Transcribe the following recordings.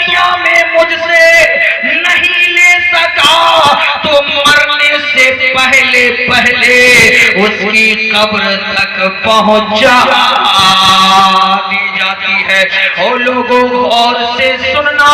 دنیا میں مجھ سے نہیں لے سکا تو مرنے سے پہلے اس کی قبر تک پہنچا دی جاتی ہے۔ اور لوگوں غور سے سننا،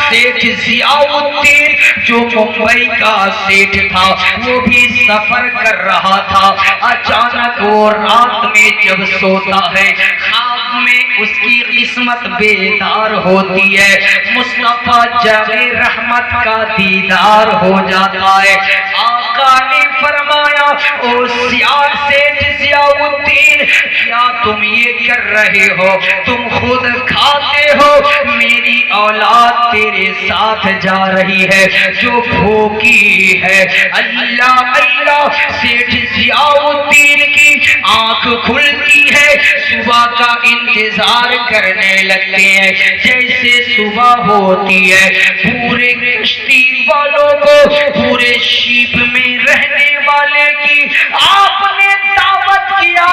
سیٹھ ضیاء الدین جو ممبئی کا سیٹھ تھا وہ بھی سفر کر رہا تھا، اچانک وہ رات میں جب سوتا ہے خواب میں اس کی قسمت بیدار ہوتی ہے، مصطفیٰ جاوید رحمت کا دیدار ہو جاتا ہے۔ آقا نے فرمایا او سیٹھ ضیاء الدین کیا تم یہ کر رہے ہو؟ تم خود کھاتے ہو، میری اولاد تیرے ساتھ جا رہی ہے جو بھوکی ہے۔ اللہ اللہ، سیٹھ ضیاء الدین کی آنکھ کھلتی ہے، صبح کا انتظار کرنے لگتے ہیں۔ جیسے صبح ہوتی ہے پورے کشتی والوں کو، پورے شیپ میں رہنے والے کی آپ نے دعوت کیا،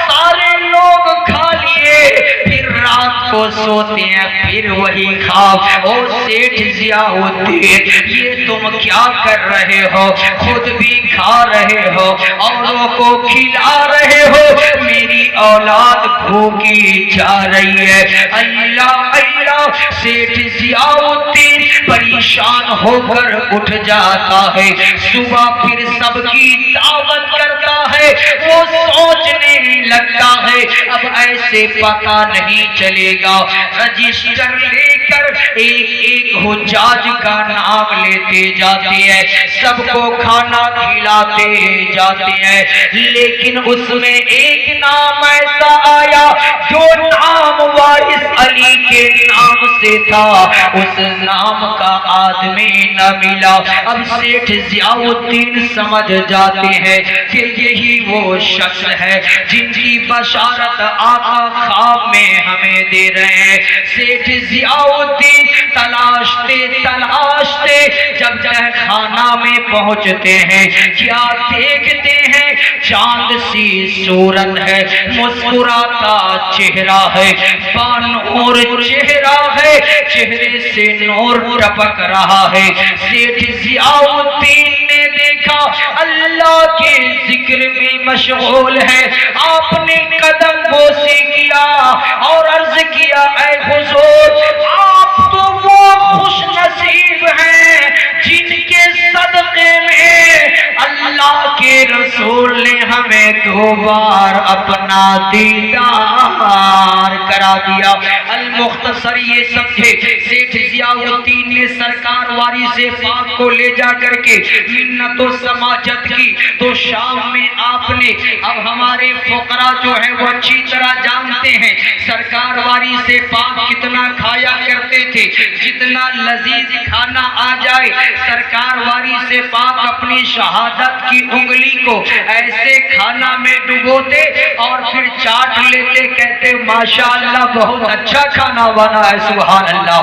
سارے لوگ کھا لیے، پھر رات کو سوتے ہیں پھر وہی خواب۔ اور سیٹھ ضیاء الدین یہ تم کیا کر رہے ہو؟ خود بھی کھا رہے ہو، اوروں کو کھلا رہے ہو، میری اولاد بھوکی جا رہی ہے۔ اللہ اللہ، سیٹھ ضیاء الدین پریشان ہو کر اٹھ جاتا ہے، صبح پھر سب کی دعوت کرتا ہے، وہ سوچنے لگتا ہے اب ایسے پتہ نہیں چلے گا، رجسٹر لے کر ایک ایک حجاج کا نام لیتے جاتے ہیں، سب کو کھانا کھلاتے جاتے ہیں، لیکن اس میں ایک نام ایسا آیا جو نام وارث علی کے نام سے تھا، اس نام کا آدمی نہ ملا۔ اب سیٹھ ضیاء الدین سمجھ جاتے ہیں کہ یہی وہ شخص ہے جن کی بشارت آقا خواب میں ہمیں دے رہے ہیں۔ سیٹھ ضیاء الدین تلاشتے جب خانہ میں پہنچتے ہیں، کیا دیکھتے ہیں؟ چاند سی صورت ہے، مسکراتا چہرہ ہے، بانور چہرہ ہے، چہرے سے نور ٹپک رہا ہے۔ سیٹھ ضیاء الدین نے دیکھا اللہ کے ذکر میں مشغول ہے، آپ نے قدم بوسی کیا اور عرض کیا اے حضور، آپ تو وہ خوش نصیب ہیں جن کے صدقے میں اللہ کے رسول نے ہمیں دو بار اپنا دیدار کرا دیا۔ المختصر یہ سمجھے، سیٹھ ضیاء الدین نے سرکار وارث پاک کو لے جا کر کے منت و سماجت کی، تو شام میں آپ نے، اب ہمارے فقراء جو ہیں وہ اچھی طرح جانتے ہیں سرکار وارث پاک کتنا کھایا کرتے تھے، جتنا لذیذ کھانا آ جائے سرکار وارث پاک اپنی شہادت کی انگلی کو ایسے کھانا میں ڈبوتے اور پھر چاٹ لیتے، کہتے ماشاءاللہ بہت اچھا کھانا بنا ہے، سبحان اللہ،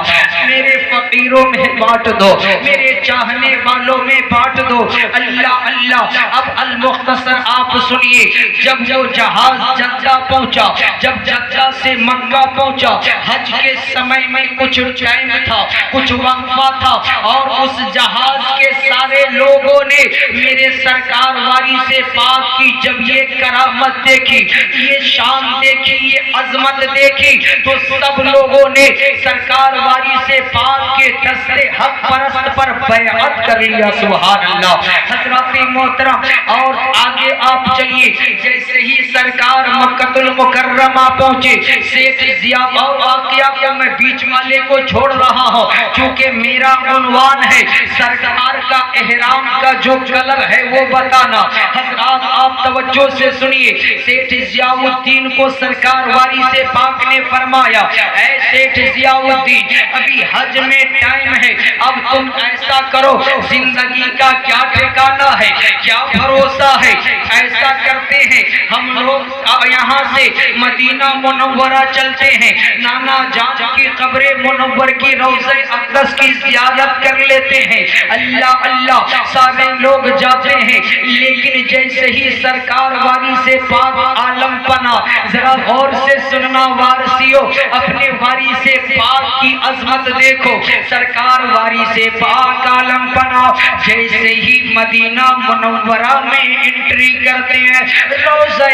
میرے فقیروں میں بانٹ دو، میرے چاہنے والوں میں بانٹ دو۔ اللہ اللہ، اب المختصر آپ سنیے، جب وہ جہاز جدہ پہنچا، جب جدہ سے مکہ پہنچا، حج کے سمے میں کچھ ٹائم تھا، کچھ وقفہ تھا، اور اس جہاز کے سارے لوگوں نے میرے سرکار وارث پاک کی جب یہ کرامت دیکھی، یہ شان دیکھی، یہ عظمت دیکھی، تو سب لوگوں نے سرکار وارث پاک کے دستے حق پرست پر بیعت کر لیا، سبحان اللہ۔ حضرات محترم، اور آگے آپ چلیے، جیسے ہی سرکار مکہ المکرمہ پہنچے، سیٹھ ضیاء، اور واقعہ کو میں بیچ والے کو چھوڑ رہا ہوں کیونکہ میرا عنوان ہے سرکار کا احرام کا جو کلر ہے وہ بتانا۔ حضرات آپ توجہ سے سنیے، سیٹھ ضیاء الدین کو سرکار وارث پاک نے فرمایا اے سیٹھ ضیاء الدین، ابھی حج میں ٹائم ہے، اب تم ایسا کرو، زندگی کا کیا ٹھکانہ ہے، کیا بھروسہ ہے، ایسا کرتے ہیں ہم لوگ یہاں سے مدینہ منورہ چلتے ہیں، نانا جان کی قبر منور کی روضہ اقدس کی زیارت کر لیتے ہیں، اللہ اللہ سارے لوگ جاتے ہیں، لیکن جیسے ہی سرکار واری سے پاک عالم پنا، ذرا غور سے سننا وارثیوں، اپنے واری سے پاک کی عظمت دیکھو، سرکار واری سے پاک عالم پنا جیسے ہی مدینہ منورہ میں انٹری کرتے ہیں، روضہ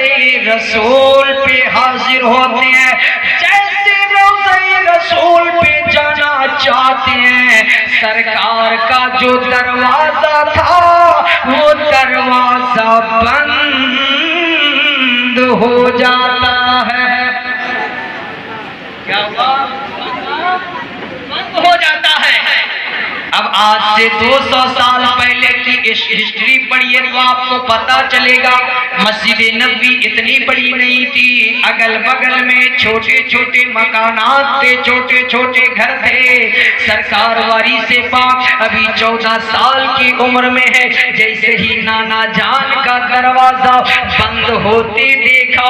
رسول پہ حاضر ہوتے ہیں، جیسے روضہ رسول پہ جانا چاہتے ہیں، سرکار کا جو دروازہ تھا وہ دروازہ بند ہو جاتا ہے۔ کیا ہوا؟ بند ہو جاتا ہے۔ اب آج سے 200 سال پہلے کی ہسٹری پڑھیے تو آپ کو پتا چلے گا، مسجد نبوی اتنی بڑی نہیں تھی، اگل بگل میں چھوٹے چھوٹے مکانات تھے، چھوٹے چھوٹے گھر تھے، سرکار واری سے پاک ابھی 14 سال کی عمر میں ہے، جیسے ہی نانا جان کا دروازہ بند ہوتے دیکھا،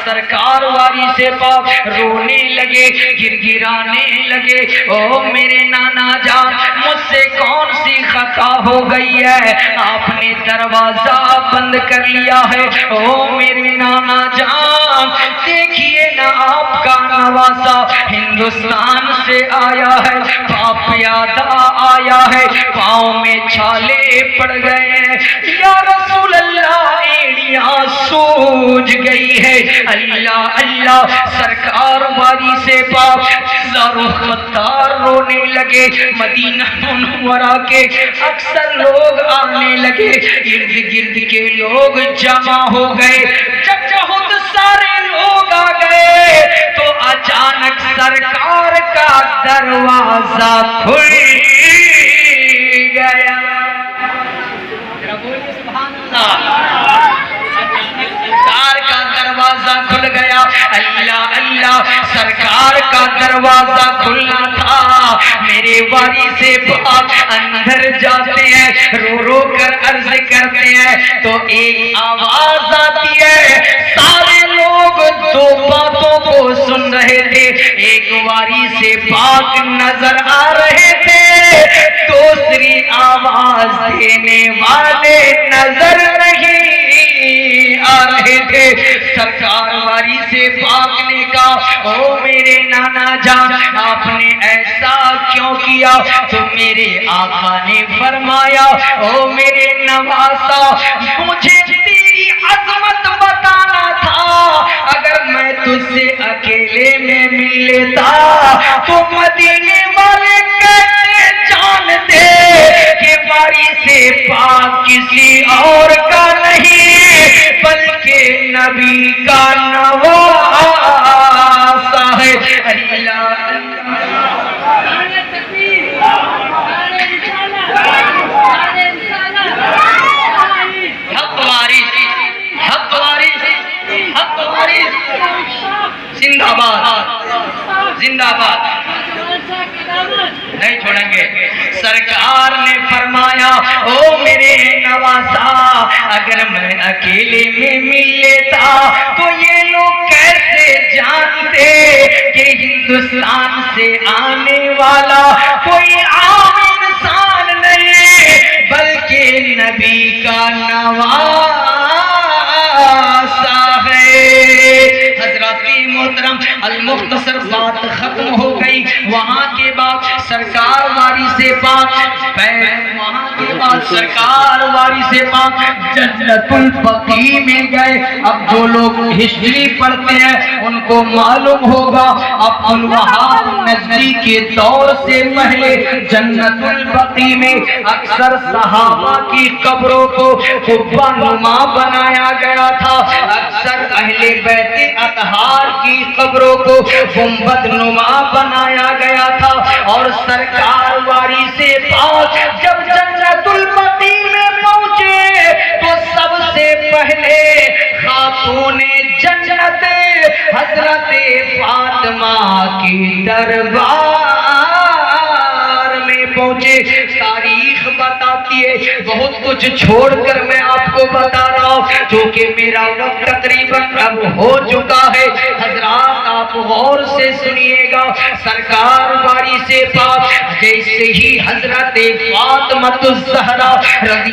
سرکار واری سے پاک رونے لگے، گر گرانے لگے، او میرے نانا جان مجھ سے کون سی خطا ہو گئی ہے، آپ نے دروازہ بند کر لیا ہے، او میرے نانا جان دیکھیے نا آپ کا نواسا ہندوستان سے آیا ہے، باپ پیادہ آیا ہے، پاؤں میں چھالے پڑ گئے ہیں، یا رسول اللہ ایڑیاں سوج گئی ہے، اللہ اللہ سرکار واری سے پاک زارو خطار رونے لگے، مدینہ منورہ کے اکثر لوگ آنے لگے، ارد گرد کے لوگ جمع ہو گئے، جب بہت سارے لوگ آ گئے تو اچانک سرکار کا دروازہ کھل گیا، سرکار کا دروازہ کھل گیا، اللہ اللہ سرکار کا دروازہ کھلنا تھا، میرے واری سے پاک اندر جاتے ہیں، رو رو کر عرض کرتے ہیں تو ایک آواز آتی ہے، سارے لوگ دو باتوں کو سن رہے تھے، ایک واری سے پاک نظر آ رہے تھے، دوسری آواز دینے والے نظر نہیں آ رہے تھے، سرکار واری سے پاک نے کہا او میرے نانا جان آپ نے ایسا کیوں کیا، تو میرے آقا نے فرمایا او میرے نواسا مجھے تیری عظمت بتانا تھا، اگر میں تجھ سے اکیلے میں مل لیتا تو مدینے والے کیسے جانتے کہ واری سے پاک کسی اور کا نہیں بلکہ نبی کا نواسا ہے، اللہ زندہ باد زندہ باد نہیں چھوڑیں گے۔ سرکار نے فرمایا او میرے نواسا اگر میں اکیلے میں مل لیتا تو یہ لوگ کیسے جانتے کہ ہندوستان سے آنے والا کوئی عام انسان نہیں بلکہ نبی کا نواسا ہے۔ حضرات محترم المختصر بات ختم ہو گئی، وہاں کے بعد سرکار واری سے پاک جنت البقیع میں گئے۔ اب جو لوگ ہسٹری پڑھتے ہیں ان کو معلوم ہوگا عبد الوہاب نجدی کے دور سے پہلے جنت البقیع میں اکثر صحابہ کی قبروں کو قبہ نما بنایا گیا تھا، اکثر اہل بیت اطہار کی قبروں کو گنبد نما بنایا گیا تھا، اور سرکار واری سے پاک جب جنت البقیع میں پہنچے تو سب سے پہلے خاتون جنت حضرت فاطمہ کی دربار میں پہنچے۔ تاریخ بتاتی دیے، بہت کچھ چھوڑ کر میں آپ کو بتا رہا ہوں، کیونکہ میرا وقت تقریباً اب ہو چکا ہے۔ حضرات آپ غور سے سنیے گا، سرکار باری سے پاک جیسے ہی حضرت فاطمہ الزہرا رضی